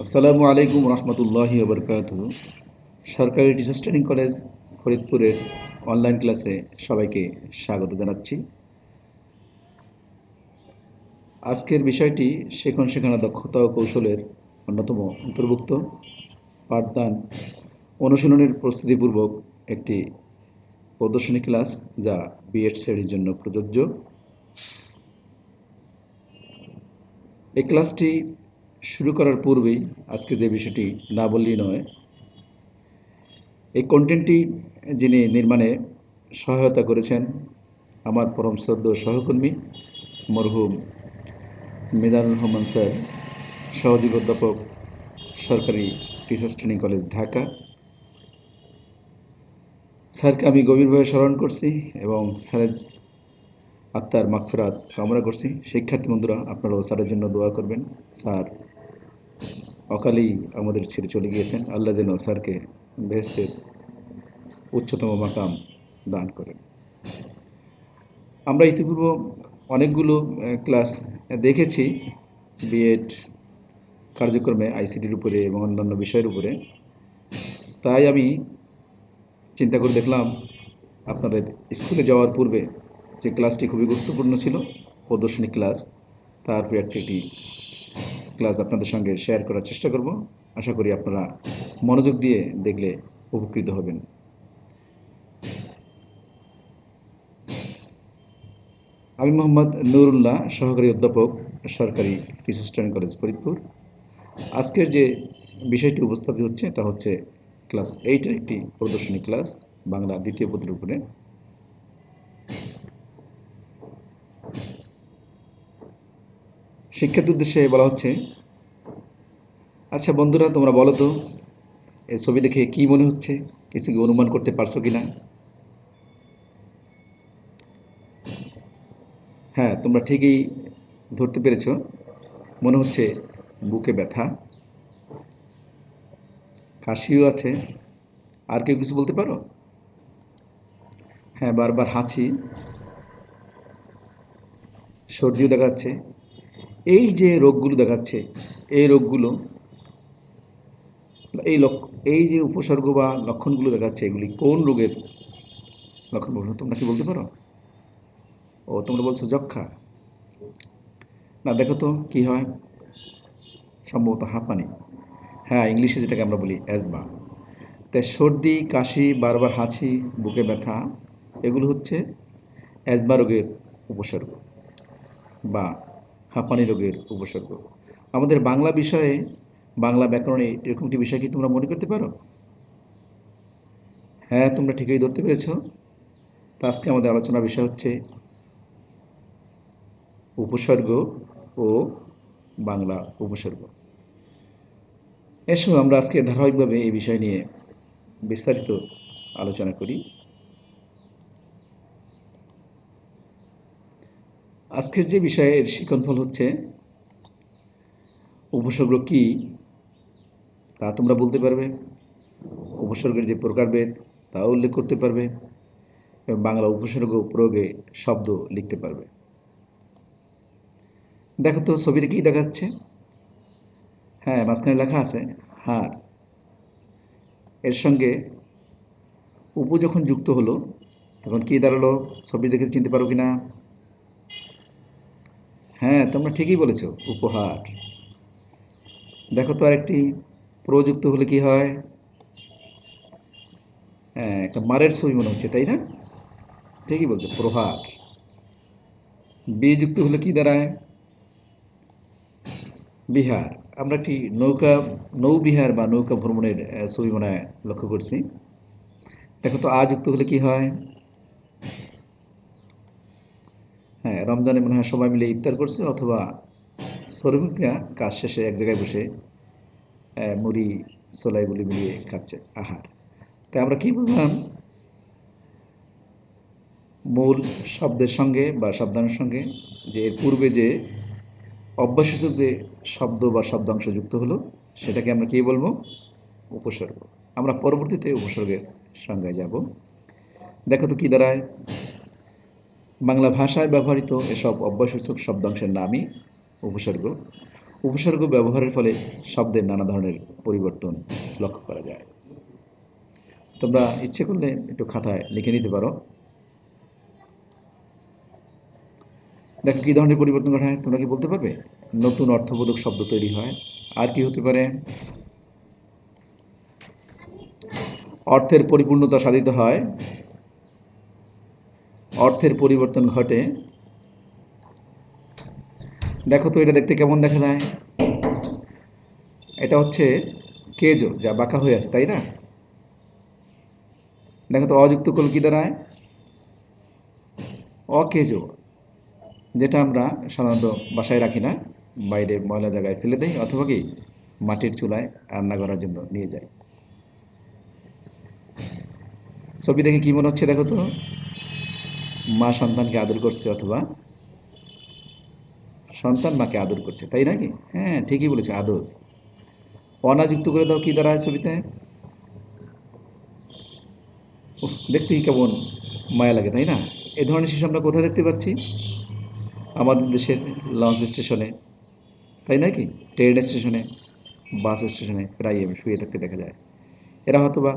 আসসালামু আলাইকুম রহমতুল্লাহি ওবরকাতুহু। সরকারি টিচার্স ট্রেনিং কলেজ ফরিদপুরের অনলাইন ক্লাসে সবাইকে স্বাগত জানাচ্ছি। আজকের বিষয়টি শেখানো দক্ষতা ও কৌশলের অন্যতম অন্তর্ভুক্ত পাঠদান অনুশীলনের প্রস্তুতিপূর্বক একটি প্রদর্শনী ক্লাস, যা বিএড শ্রেণীর জন্য প্রযোজ্য। এই ক্লাসটি শুরু করার পূর্বেই আজকে যে বিষয়টি না বললেই নয়, এই কন্টেন্টটি যিনি নির্মাণে সহায়তা করেছেন আমার পরম শ্রদ্ধেয় সহকর্মী মরহুম মিজানুর রহমান স্যার, সহযোগী অধ্যাপক, সরকারি টিচার্স ট্রেনিং কলেজ, ঢাকা। স্যারকে আমি গভীরভাবে স্মরণ করছি এবং স্যারের আত্মার মাগফিরাত কামনা করছি। শিক্ষার্থী বন্ধুরা, আপনারাও স্যারের জন্য দোয়া করবেন। স্যার অকালেই আমাদের ছেড়ে চলে গিয়েছেন। আল্লাহ যেন স্যারকে বেহেশতের উচ্চতম মাকাম দান করেন। আমরা ইতিপূর্বে অনেকগুলো ক্লাস দেখেছি বিএড কার্যক্রমে, আইসিটির উপরে এবং অন্যান্য বিষয়ের উপরে। তাই আমি চিন্তা করে দেখলাম, আপনাদের স্কুলে যাওয়ার পূর্বে যে ক্লাসটি খুবই গুরুত্বপূর্ণ ছিল, প্রদর্শনী ক্লাস, তারপর একটি ক্লাস আপনাদের সঙ্গে শেয়ার করার চেষ্টা করব। আশা করি আপনারা মনোযোগ দিয়ে দেখলে উপকৃত হবেন। আমি মোহাম্মদ নুরুল্লাহ, সহকারী অধ্যাপক, সরকারি টিচার্স ট্রেনিং কলেজ, ফরিদপুর। আজকের যে বিষয়টি উপস্থাপিত হচ্ছে তা হচ্ছে ক্লাস 8-এর একটি প্রদর্শনী ক্লাস, বাংলা দ্বিতীয় পত্রের উপরে। শিক্ষার্থীর উদ্দেশ্যে বলা হচ্ছে, আচ্ছা বন্ধুরা, তোমরা বলো তো, এই ছবি দেখে কি মনে হচ্ছে? কিছু কি অনুমান করতে পারছো কি না? হ্যাঁ, তোমরা ঠিকই ধরতে পেরেছো। মনে হচ্ছে বুকে ব্যথা, কাশিও আছে। আর কেউ কিছু বলতে পারো? হ্যাঁ, বারবার হাঁচি, সর্দিও দেখা যাচ্ছে। এই যে রোগগুলো দেখাচ্ছে, এই রোগগুলো, এই এই যে উপসর্গ বা লক্ষণগুলো দেখাচ্ছে, এগুলি কোন রোগের লক্ষণ বলুন? তোমরা কি বলতে পারো? ও, তোমরা বলছো যক্ষা। না, দেখো তো কি হয়। সম্ভবত হাঁপানি। হ্যাঁ, ইংলিশে যেটাকে আমরা বলি অ্যাজমা। তাই সর্দি, কাশি, বারবার হাঁচি, বুকে ব্যথা, এগুলো হচ্ছে অ্যাজমা রোগের উপসর্গ বা হাঁপানি রোগের উপসর্গ। আমাদের বাংলা বিষয়ে, বাংলা ব্যাকরণে এরকম একটি বিষয় কি তোমরা মনে করতে পারো? হ্যাঁ, তোমরা ঠিকই ধরতে পেরেছো। তা আজকে আমাদের আলোচনার বিষয় হচ্ছে উপসর্গ ও বাংলা উপসর্গ। এসো আমরা আজকে ধারাবাহিকভাবে এই বিষয় নিয়ে বিস্তারিত আলোচনা করি। আজকের যে বিষয়ের শিক্ষণফল হচ্ছে উপসর্গ কি তা তোমরা বলতে পারবে, উপসর্গের যে প্রকারভেদ তাও উল্লেখ করতে পারবে এবং বাংলা উপসর্গ প্রয়োগে শব্দ লিখতে পারবে। দেখো তো ছবিতে কি দেখাচ্ছে? হ্যাঁ, মাঝখানে লেখা আছে হাড়। এর সঙ্গে উপ যখন যুক্ত হলো তখন কি দাঁড়ালো? ছবি দেখে চিনতে পারো কিনা? হ্যাঁ, তোমরা ঠিকই বলেছো, উপহার। দেখো তো আরেকটি প্রযুক্ত হলে কি হয়? হ্যাঁ, একটা মারের ছবি মনে হচ্ছে, তাই না? ঠিকই বলছো, প্রহার। বি যুক্ত হলে কি দাঁড়ায়? বিহার। আমরা একটি নৌবিহার বা নৌকা ভ্রমণের ছবি মনে হয় লক্ষ্য করছি। দেখো তো আ যুক্ত হলে কি হয়? হ্যাঁ, রমজানে মনে হয় সবাই মিলে ইফতার করছে, অথবা শ্রমিকরা কাজ শেষে এক জায়গায় বসে মুড়ি ছোলাই বলি মিলিয়ে খাচ্ছে, আহার। তাই আমরা কি বুঝলাম? মূল শব্দের সঙ্গে বা শব্দাংশের সঙ্গে যে এর পূর্বে যে অভ্যাসসূচক যে শব্দ বা শব্দাংশ যুক্ত হলো, সেটাকে আমরা কি বলবো? উপসর্গ। আমরা পরবর্তীতে উপসর্গের সংজ্ঞায় যাব। দেখো তো কি দাঁড়ায়? বাংলা ভাষায় ব্যবহৃত এসব অভ্যাসসূচক শব্দাংশের নামই উপসর্গ। উপসর্গ ব্যবহারের ফলে শব্দের নানা ধরনের পরিবর্তন লক্ষ্য করা যায়। তোমরা ইচ্ছে করলে একটু খাতায় লিখে নিতে পারো। দেখো কি ধরনের পরিবর্তন ঘটায়, তোমরা কি বলতে পারবে? নতুন অর্থবোধক শব্দ তৈরি হয়। আর কি হতে পারে? অর্থের পরিপূর্ণতা সাধিত হয়, অর্থের পরিবর্তন ঘটে। দেখো তো এটা দেখতে কেমন দেখা যায়? এটা হচ্ছে কেজো, যা বাঁকা হয়ে আছে, তাই না? দেখো তো অযুক্ত কল কি দাঁড়ায়? অকেজো, যেটা আমরা সাধারণত বাসায় রাখি না, বাইরে ময়লা জায়গায় ফেলে দেই, অথবা কি মাটির চুলায় রান্না করার জন্য নিয়ে যাই। ছবি দেখে কি মনে হচ্ছে দেখো তো? মা সন্তানকে আদর করছে, অথবা সন্তান মাকে আদর করছে, তাই নাকি? হ্যাঁ, ঠিকই বলেছে, আদর। অনাযুক্ত করে দাও, কি দাঁড়ায় ছবিতে? দেখতেই কেমন মায়া লাগে, তাই না? এই ধরনের শিশু আমরা কোথায় দেখতে পাচ্ছি? আমাদের দেশের লঞ্চ স্টেশনে, তাই নাকি? ট্রেন স্টেশনে, বাস স্টেশনে প্রায় আমি শুয়ে থাকতে দেখা যায়। এরা হয়তো বা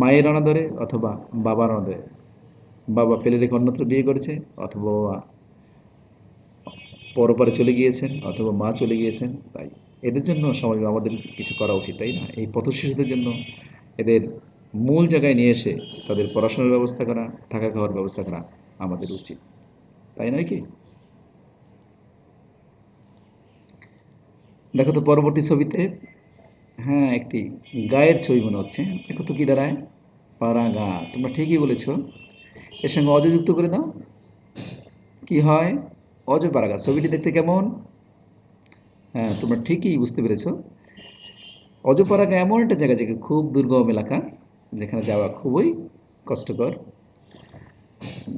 মায়ের অনাদরে, অথবা বাবার অনাদরে, বাবা ফেলে রেখে অন্যত্র বিয়ে করেছে, অথবা বাবা পরপারে চলে গিয়েছেন, অথবা মা চলে গিয়েছেন। তাই এদের জন্য সমাজ আমাদের কিছু করা উচিত, তাই না? এই পথ শিশুদের জন্য এদের মূল জায়গায় নিয়ে এসে তাদের পড়াশোনার ব্যবস্থা করা, থাকা খাওয়ার ব্যবস্থা করা আমাদের উচিত, তাই নয় কি? দেখো তো পরবর্তী ছবিতে, হ্যাঁ, একটি গায়ের ছবি মনে হচ্ছে। দেখো তো কি দাঁড়ায়? পারাগা। তোমরা ঠিকই বলেছ। এর সঙ্গে অজ যুক্ত করে দাও, কি হয়? অজপাড়াগাছ। ছবিটি দেখতে কেমন? হ্যাঁ, তোমরা ঠিকই বুঝতে পেরেছ। অজপাড়াগা এমন একটা জায়গা, যেটা খুব দুর্গম এলাকা, যেখানে যাওয়া খুবই কষ্টকর,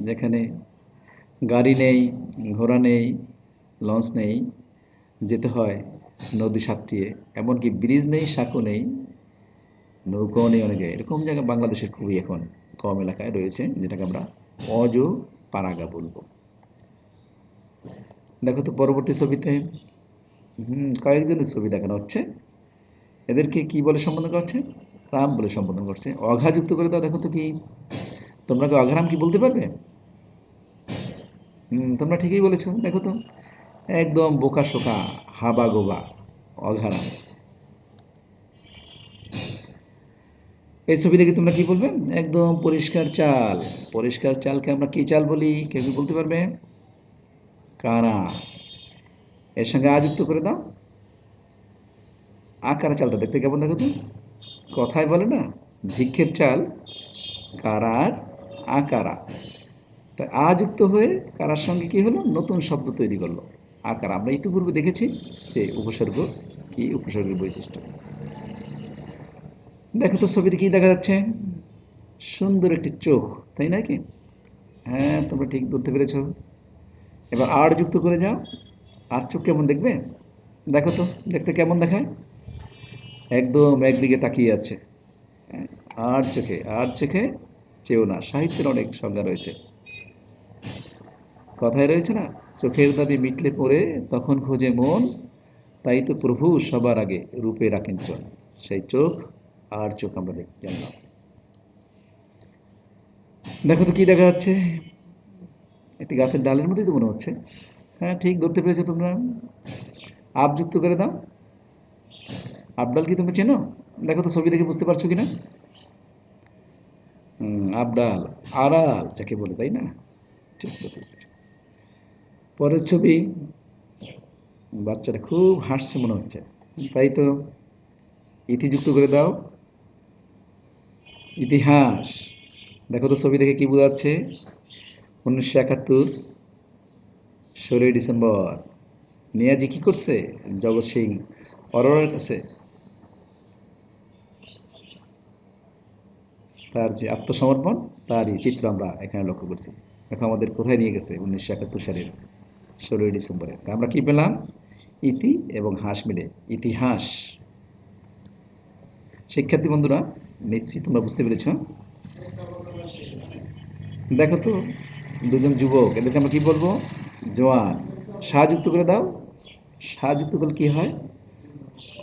যেখানে গাড়ি নেই, ঘোড়া নেই, লঞ্চ নেই, যেতে হয় নদী সাঁতরিয়ে, এমনকি ব্রিজ নেই, সাঁকো নেই, নৌকাও নেই অনেক জায়গায়। এরকম জায়গা বাংলাদেশের খুবই এখন কম এলাকায় রয়েছে, যেটাকে আমরা অজপাড়াগা বলবো। দেখো তো পরবর্তী ছবিতে, কয়েকজনের ছবি দেখানো হচ্ছে। এদেরকে কি বলে সম্বোধন করছে? রাম বলে সম্বোধন করছে। অঘা যুক্ত করে দাও, দেখো তো কি? তোমরা কি অঘারাম কি বলতে পারবে? তোমরা ঠিকই বলেছো। দেখো তো একদম বোকা শোকা, হাবা গোবা, অঘারাম। এই ছবি দেখে তোমরা কি বলবে? একদম পরিষ্কার চাল। পরিষ্কার চালকে আমরা কি চাল বলি? কেউ কি বলতে পারবে? কারা। এর সঙ্গে আ যুক্ত করে দাও। আকারা চালটা দেখতে কেমন দেখো তো? কথায় বলে না, ভিক্ষের চাল, কারার আকারা। তা আ যুক্ত হয়ে কারার সঙ্গে কি হলো? নতুন শব্দ তৈরি করলো, আকার। আমরা ইতিপূর্বে দেখেছি যে উপসর্গ কি, উপসর্গের বৈশিষ্ট্য। দেখো তো ছবিতে কি দেখা যাচ্ছে? সুন্দর একটি চোখ, তাই নাকি? হ্যাঁ, তোমরা ঠিক ধরতে পেরেছো। এবার আর যুক্ত করে যাও। আর চোখ কেমন দেখবে? দেখো তো দেখতে কেমন দেখায়? একদম একদিকে তাকিয়ে আছে। হ্যাঁ, আর চোখে, আর চোখে চেয়েও না। সাহিত্যের অনেক সংজ্ঞা রয়েছে, কথায় রয়েছে না, চোখের দাবি মিটলে পরে তখন খোঁজে মন, তাই তো প্রভু সবার আগে রূপে রাখেন চল। সেই চোখ, আর চোখ আমরা জানলাম। দেখো তো কি দেখা যাচ্ছে? একটি গাছের ডালের মধ্যেই তো মনে হচ্ছে। হ্যাঁ, ঠিক ধরতে পেরেছো তোমরা। আপ যুক্ত করে দাও। আবডাল কি তুমি চেনো? দেখো তো ছবি দেখে বুঝতে পারছো কিনা? আবডাল, আড়াল যাকে বলে, তাই না? ঠিক ধরতে পেরেছো। পরের ছবি, বাচ্চাটা খুব হাসছে মনে হচ্ছে, তাই তো। ইতি যুক্ত করে দাও। ইতিহাস। দেখো তো ছবি দেখে কি বোঝাচ্ছে? 1971, 16ই ডিসেম্বর নিয়াজি কি করছে? জগৎ সিং অরোরার কাছে তার যে আত্মসমর্পণ, তারই চিত্র আমরা এখানে লক্ষ্য করছি। দেখো আমাদের কোথায় নিয়ে গেছে 1971 সালের 16ই ডিসেম্বরে। তা আমরা কি পেলাম? ইতি এবং হাস মিলে ইতিহাস। শিক্ষার্থী বন্ধুরা, নিশ্চয়ই তোমরা বুঝতে পেরেছ। দেখো তো দুজন যুবক, এদেরকে আমরা কি বলবো? জোয়ান। সাহযুক্ত করে দাও। সাহযুক্ত করলে কি হয়?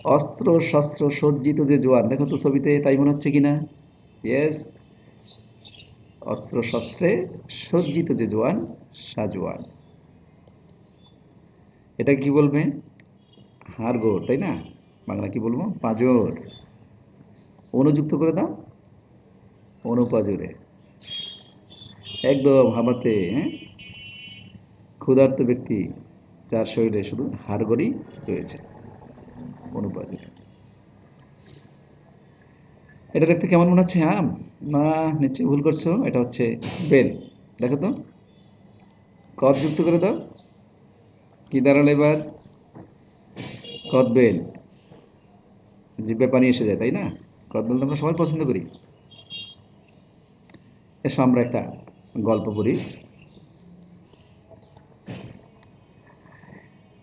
অস্ত্র শস্ত্র সজ্জিত যে জোয়ান, দেখো তো ছবিতে তাই মনে হচ্ছে কিনা? ইয়েস, অস্ত্র শস্ত্রে সজ্জিত যে জোয়ান সাজোয়ান। এটা কি বলবে? হাড়গোড়, তাই না? বাংলা কি বলবো? পাঁজর। অনুযুক্ত করে দাও, অনুপাজরে। একদম হামাতে, হ্যাঁ। ক্ষুধার্ত ব্যক্তি যার শরীরে শুধু হাড়গোড়ই রয়েছে, অনুপাজরে। এটা দেখতে কেমন মনে হচ্ছে? আম না, নিশ্চয়ই ভুল করছো, এটা হচ্ছে বেল। দেখো তো, কদ যুক্ত করে দাও, কি দাঁড়ালো এবার? কদ বেল। জিভে পানি এসে যায়, তাই না? কদ বেল তো আমরা সবাই পছন্দ করি। এসো আমরা একটা গল্প পড়ি।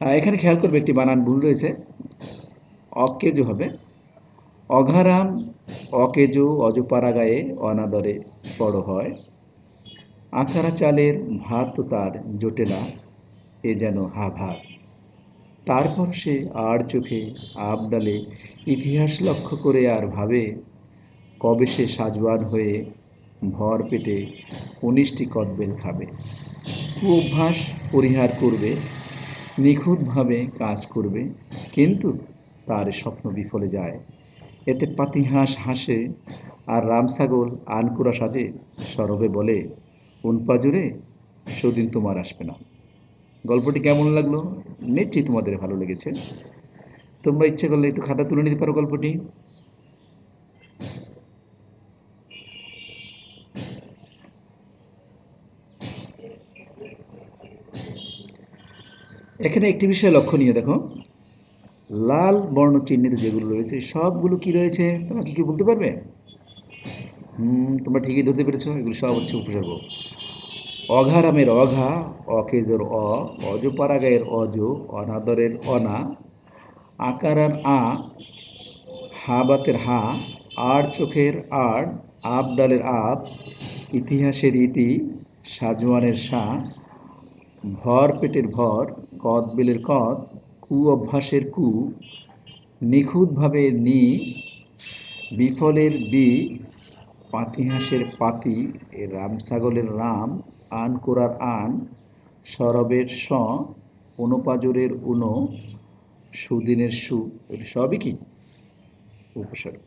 এখানে খেয়াল করবে, একটি বানান ভুল রয়েছে, অকেজো হবে। অঘারাম অকেজো অজপাড়া গায়ে অনাদরে বড় হয়। আঁকারা চালের ভাত তার জোটে না, এ যেন হা ভাত। তারপর সে আর চোখে আব ডালে ইতিহাস লক্ষ্য করে আর ভাবে, কবে সে সাজোয়ান হয়ে ভর পেটে ১৯টি কদবেল খাবে। কুঅভ্যাস পরিহার করবে, নিখুঁতভাবে কাজ করবে, কিন্তু তার স্বপ্ন বিফলে যায়। এতে পাতিহাঁস হাসে আর রামছাগল আনকুরা সাজে, সরবে বলে, কোন পাজরে সেদিন তোমার আসবে না। গল্পটি কেমন লাগলো? নিশ্চয়ই তোমাদের ভালো লেগেছে। তোমরা ইচ্ছে করলে একটু খাতা তুলে নিতে পারো গল্পটি। এখানে একটি বিষয় লক্ষণীয়, দেখো, লাল বর্ণ চিহ্নিত যেগুলো রয়েছে সবগুলো কি রয়েছে তোমাকে কি বলতে পারবে? তোমরা ঠিকই ধরতে পেরেছো, এগুলো সব হচ্ছে উপসর্গ। অঘারামের অঘা, অকেজোর অ, অজপাড়াগায়ের অজ, অনাদরের অনা, আকারার আ, হাবাতের হা, আর চোখের আর, আব ডালের আব, ইতিহাসের ইতি, সাজওয়ানের সা, ভর পেটের ভর, কদ বিলের কদ, কু অভ্যাসের কু, নিখুঁতভাবে নি, বিফলের বি, পাতিহাঁসের পাতি, রামছাগলের রাম, আন কোরার আন, সরবের স, অনুপাজরের উনো, সুদিনের সু, সবই কি উপসর্গ।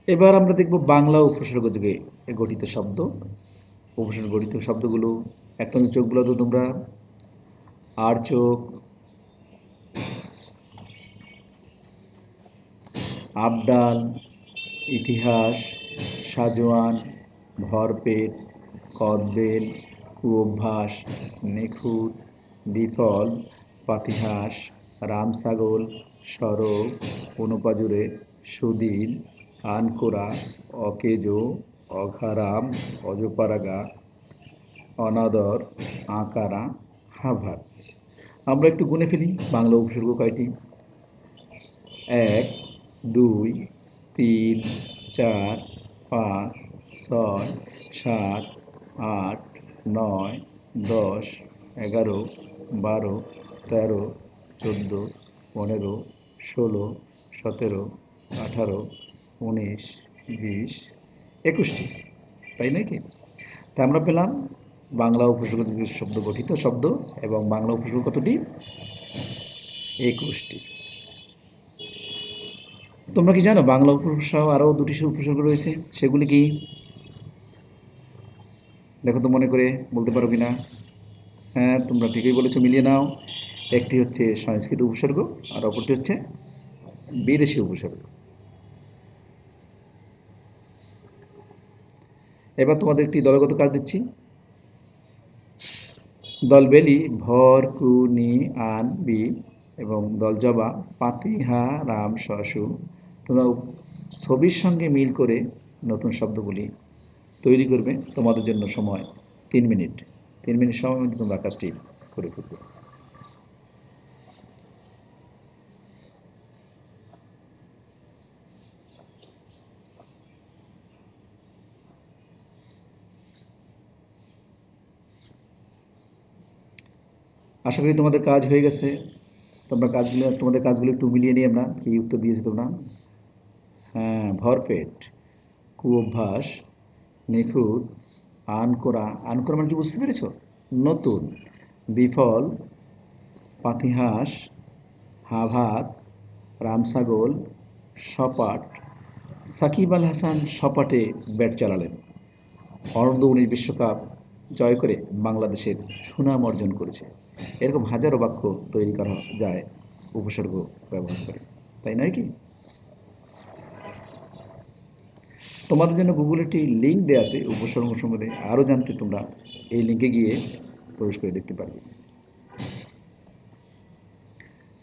এবার আমরা দেখব বাংলা উপসর্গ যুগে গঠিত শব্দ। উপসর্গ গঠিত শব্দগুলো, একটা চোখ বলো তো তোমরা। আর চোখ, আবডাল, ইতিহাস, সাজোয়ান, ভরপেট, কদবেল, কুঅভ্যাস, নিখুঁত, বিফল, পাতিহাঁস, রামছাগল, সরব, অনুপাজুরে, সুদিন, আনকোরা, অকেজো, অঘারাম, অজপাড়াগা, অনাদর, আঁকারা, হাভার। আমরা একটু গুনে ফেলি বাংলা উপসর্গ কয়টি। ১, ২, ৩, ৪, ৫, ৬, ৭, ৮, ৯, ১০, ১১, ১২, ১৩, ১৪, ১৫, ১৬, ১৭, ১৮, ১৯, ২০, ২১টি, তাই নাকি? তা আমরা পেলাম বাংলা উপসর্গ শব্দ গঠিত শব্দ এবং বাংলা উপসর্গ কতটি? ২১টি। তোমরা কি জানো বাংলা উপসর্গ সহ আরও দুটি উপসর্গ রয়েছে, সেগুলি কি? দেখো তো মনে করে বলতে পারো কিনা। হ্যাঁ, তোমরা ঠিকই বলেছো, মিলিয়ে নাও। একটি হচ্ছে সংস্কৃত উপসর্গ আর অপরটি হচ্ছে বিদেশি উপসর্গ। এবার তোমাদের একটি দলগত কাজ দিচ্ছি। দল বেলি ভর কু নি আন বি এবং দল জবা পাতি হা রাম শশু। তোমরা ছবির সঙ্গে মিল করে নতুন শব্দগুলি তৈরি করবে। তোমাদের জন্য সময় ৩ মিনিট। ৩ মিনিট সময়ের মধ্যে তোমরা কাজটি করে ফেলবে। আশা করি তোমাদের কাজ হয়ে গেছে। তোমাদের কাজগুলো একটু মিলিয়ে নিই আমরা। কি উত্তর দিয়েছি তোমরা? হ্যাঁ, ভরপেট, কুঅভ্যাস, নিখুঁত, আনকোরা। আনকোরা মানে কি বুঝতে পেরেছ? নতুন, বিফল, পাতিহাঁস, হাভাত, রামছাগল, সপাট। সাকিব আল হাসান সপাটে ব্যাট চালালেন। অনূর্ধ্ব-19 বিশ্বকাপ জয় করে বাংলাদেশের সুনাম অর্জন করেছে। এরকম হাজারো বাক্য তৈরি করা যায় উপসর্গ ব্যবহার করে, তাই নয় কি? তোমাদের জন্য গুগলে একটি লিঙ্ক দেওয়া আছে উপসর্গ সম্বন্ধে আরও জানতে। তোমরা এই লিঙ্কে গিয়ে প্রবেশ করে দেখতে পারবে।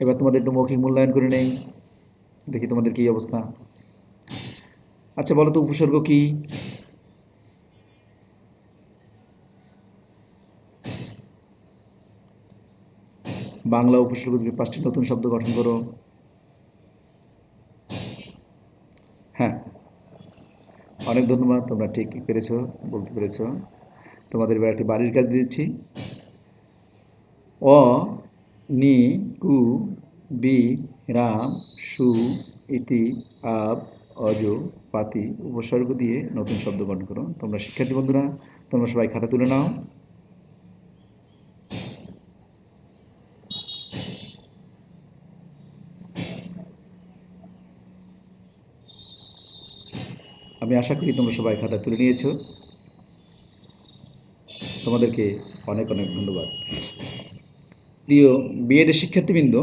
এবার তোমাদের একটু মৌখিক মূল্যায়ন করে নেই, দেখি তোমাদের কী অবস্থা। আচ্ছা বলো তো, উপসর্গ কি? বাংলা উপসর্গ থেকে 5টি নতুন শব্দ গঠন করো। হ্যাঁ, অনেক ধন্যবাদ, তোমরা ঠিক পেরেছো, বলতে পেরেছো। তোমাদের এবার একটি বাড়ির কাজ দিচ্ছি। অ, নি, কু, বি, রাম, সু, ইতি, আব, অজ, পাতি উপসর্গ দিয়ে নতুন শব্দ গঠন করো। তোমরা শিক্ষার্থী বন্ধুরা, তোমরা সবাই খাতা তুলে নাও। আমি আশা করি তোমরা সবাই খাতা তুলে নিয়েছো। তোমাদেরকে অনেক অনেক ধন্যবাদ। প্রিয় বিএডের শিক্ষার্থীবৃন্দ,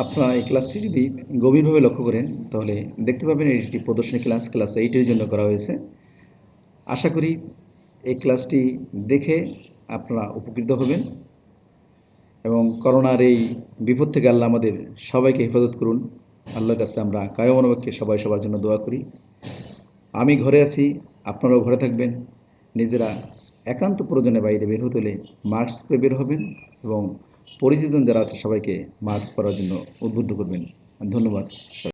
আপনারা এই ক্লাসটি যদি গভীরভাবে লক্ষ্য করেন তাহলে দেখতে পাবেন এটি একটি প্রদর্শনী ক্লাস, ক্লাস 8-এর জন্য করা হয়েছে। আশা করি এই ক্লাসটি দেখে আপনারা উপকৃত হবেন এবং করোনার এই বিপদ থেকে আল্লাহ আমাদের সবাইকে হেফাজত করুন। আল্লাহর কাছে আমরা কায়মনোবাক্যে সবাই সবার জন্য দোয়া করি। আমি ঘরে আছি, আপনারাও ঘরে থাকবেন। নিজেরা একান্ত প্রয়োজনে বাইরে বের হতে হলে মাস্ক পরে বের হবেন এবং পরিচিতজন যারা আছে সবাইকে মাস্ক পরার জন্য উদ্বুদ্ধ করবেন। ধন্যবাদ।